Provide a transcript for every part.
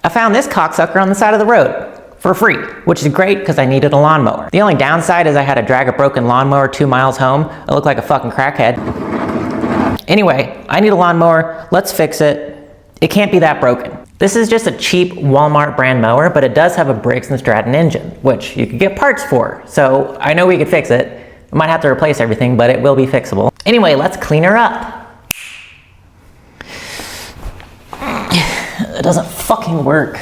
I found this cocksucker on the side of the road for free, which is great because I needed a lawnmower. The only downside is I had to drag a broken lawnmower 2 miles home. I look like a fucking crackhead. Anyway, I need a lawnmower. Let's fix it. It can't be that broken. This is just a cheap Walmart brand mower, but it does have a Briggs & Stratton engine, which you could get parts for. So I know we could fix it. We might have to replace everything, but it will be fixable. Anyway, let's clean her up. It doesn't fucking work.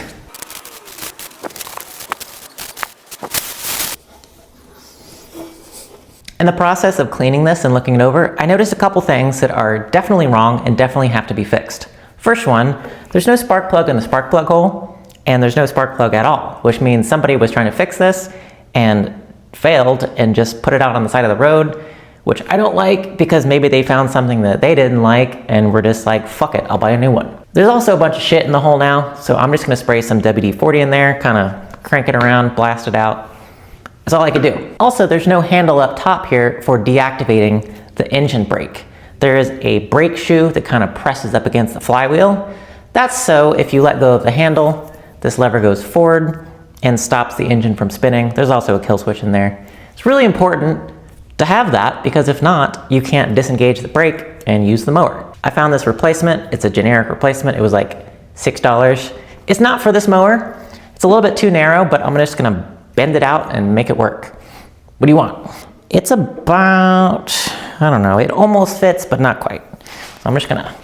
In the process of cleaning this and looking it over, I noticed a couple things that are definitely wrong and definitely have to be fixed. First one, there's no spark plug in the spark plug hole, and there's no spark plug at all, which means somebody was trying to fix this and failed and just put it out on the side of the road, which I don't like because maybe they found something that they didn't like and were just like, fuck it, I'll buy a new one. There's also a bunch of shit in the hole now, so I'm just gonna spray some WD-40 in there, kind of crank it around, blast it out. That's all I could do. Also, there's no handle up top here for deactivating the engine brake. There is a brake shoe that kind of presses up against the flywheel. That's so if you let go of the handle, this lever goes forward and stops the engine from spinning. There's also a kill switch in there. It's really important to have that because if not, you can't disengage the brake and use the mower. I found this replacement. It's a generic replacement. It was like $6. It's not for this mower. It's a little bit too narrow, but I'm just gonna bend it out and make it work. What do you want? It's about, I don't know, it almost fits, but not quite. So I'm just gonna,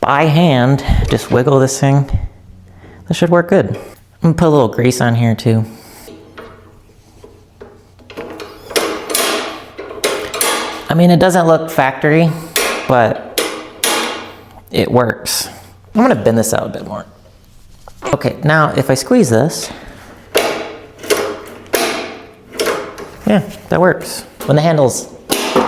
by hand, just wiggle this thing. This should work good. I'm gonna put a little grease on here too. I mean, it doesn't look factory, but it works. I'm gonna bend this out a bit more. Okay, now if I squeeze this, yeah, that works. When the handle's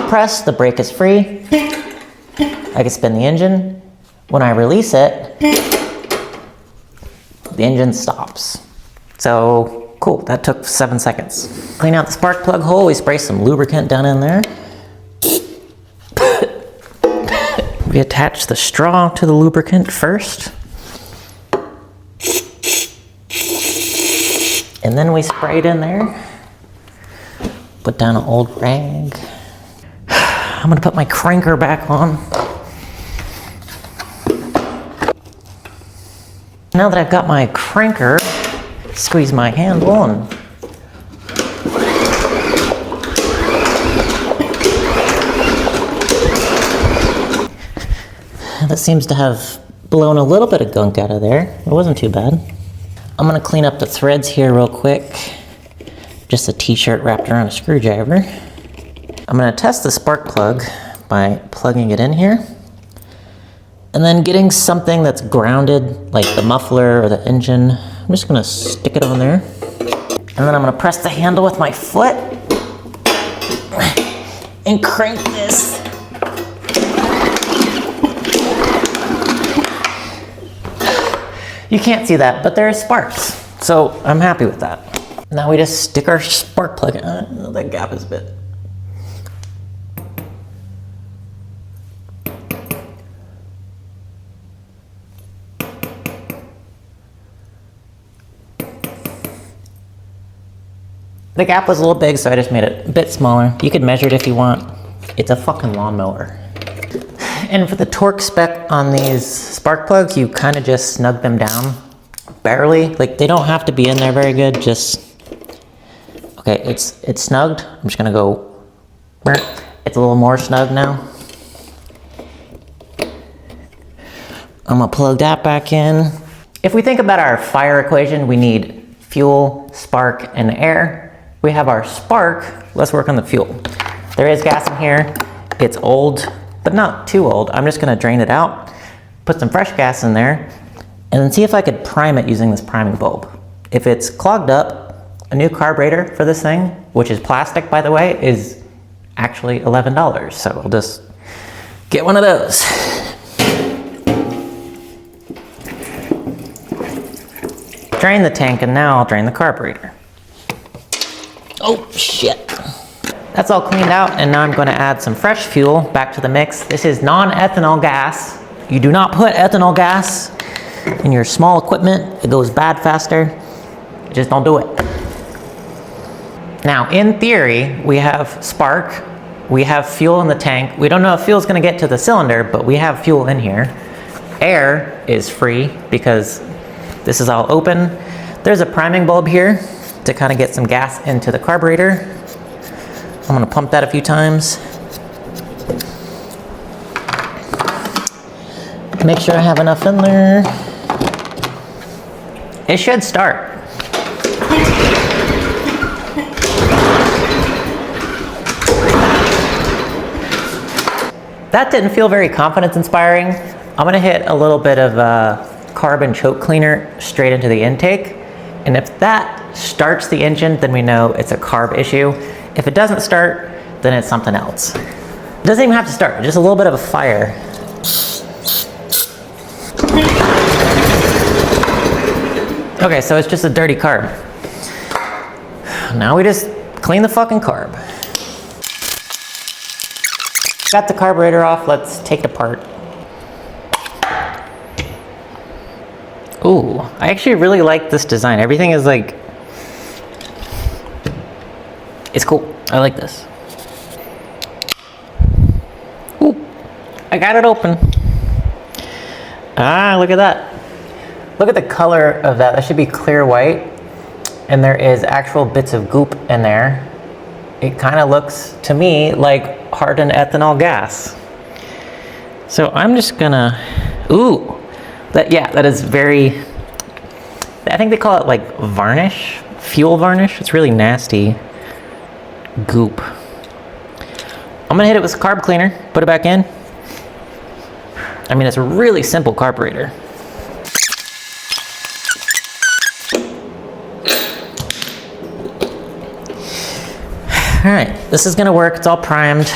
pressed, the brake is free. I can spin the engine. When I release it, the engine stops. So, cool, that took 7 seconds. Clean out the spark plug hole, we spray some lubricant down in there. We attach the straw to the lubricant first. And then we spray it in there. Put down an old rag. I'm gonna put my cranker back on. Now that I've got my cranker, squeeze my handle and that seems to have blown a little bit of gunk out of there. It wasn't too bad. I'm gonna clean up the threads here real quick. Just a t-shirt wrapped around a screwdriver. I'm gonna test the spark plug by plugging it in here and then getting something that's grounded, like the muffler or the engine. I'm just gonna stick it on there. And then I'm gonna press the handle with my foot and crank this. You can't see that, but there are sparks. So I'm happy with that. Now we just stick our spark plug in. That gap is a bit. The gap was a little big, so I just made it a bit smaller. You could measure it if you want. It's a fucking lawnmower. And for the torque spec on these spark plugs, you kind of just snug them down barely. Like, they don't have to be in there very good, just, okay, it's snugged. I'm just gonna go, it's a little more snug now. I'm gonna plug that back in. If we think about our fire equation, we need fuel, spark, and air. We have our spark, let's work on the fuel. There is gas in here. It's old, but not too old. I'm just gonna drain it out, put some fresh gas in there, and then see if I could prime it using this priming bulb. If it's clogged up, a new carburetor for this thing, which is plastic by the way, is actually $11. So I'll just get one of those. Drain the tank, and now I'll drain the carburetor. Oh shit. That's all cleaned out, and now I'm gonna add some fresh fuel back to the mix. This is non-ethanol gas. You do not put ethanol gas in your small equipment, it goes bad faster. Just don't do it. Now, in theory, we have spark, we have fuel in the tank. We don't know if fuel's gonna get to the cylinder, but we have fuel in here. Air is free because this is all open. There's a priming bulb here to kind of get some gas into the carburetor. I'm gonna pump that a few times. Make sure I have enough in there. It should start. That didn't feel very confidence inspiring. I'm gonna hit a little bit of carbon choke cleaner straight into the intake. And if that starts the engine, then we know it's a carb issue. If it doesn't start, then it's something else. It doesn't even have to start, just a little bit of a fire. Okay, so it's just a dirty carb. Now we just clean the fucking carb. Got the carburetor off, let's take it apart. Ooh, I actually really like this design. Everything is like, it's cool. I like this. Ooh, I got it open. Ah, look at that. Look at the color of that. That should be clear white. And there is actual bits of goop in there. It kind of looks to me like hardened ethanol gas. So I'm just gonna, ooh, that is very, I think they call it like varnish, fuel varnish. It's really nasty goop. I'm gonna hit it with carb cleaner, put it back in. I mean, it's a really simple carburetor. All right, this is gonna work, it's all primed.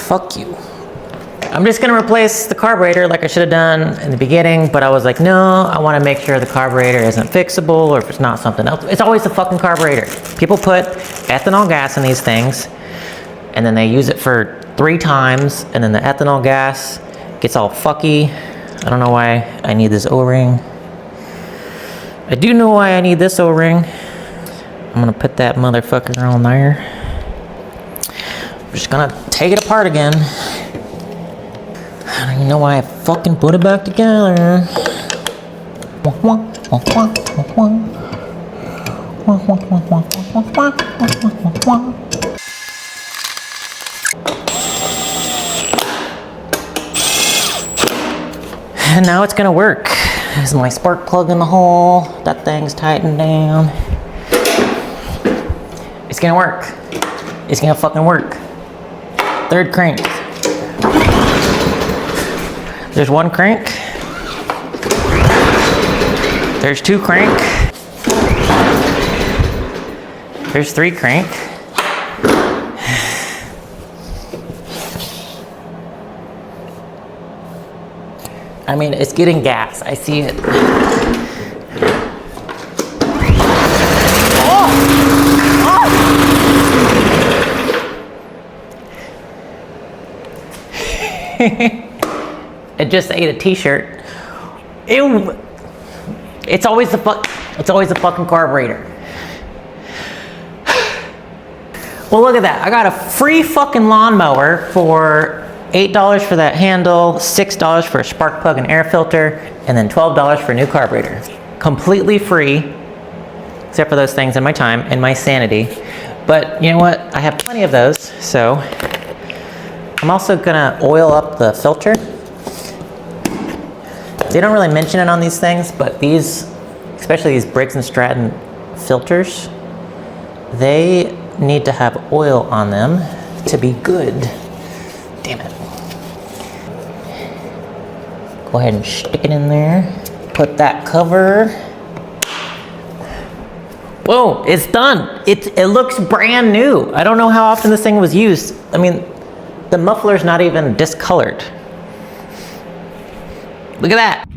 Fuck you. I'm just gonna replace the carburetor like I should have done in the beginning, but I was like, no, I wanna make sure the carburetor isn't fixable or if it's not something else. It's always the fucking carburetor. People put ethanol gas in these things and then they use it for 3 times and then the ethanol gas gets all fucky. I don't know why I need this O-ring. I do know why I need this O-ring. I'm gonna put that motherfucker on there. I'm just gonna take it apart again. I don't even know why I fucking put it back together. And now it's gonna work. There's my spark plug in the hole. That thing's tightened down. It's gonna work. It's gonna fucking work. 3rd crank. There's 1 crank. There's 2 crank. There's 3 crank. I mean, it's getting gas. I see it. Oh! Oh! It just ate a t-shirt. Ew. It's always the fucking carburetor. Well, look at that. I got a free fucking lawnmower for $8 for that handle, $6 for a spark plug and air filter, and then $12 for a new carburetor. Completely free, except for those things in my time and my sanity. But you know what? I have plenty of those, so I'm also gonna oil up the filter. They don't really mention it on these things, but these, especially these Briggs & Stratton filters, they need to have oil on them to be good. Damn it. Go ahead and stick it in there. Put that cover. Whoa, it's done. It looks brand new. I don't know how often this thing was used. I mean, the muffler's not even discolored. Look at that.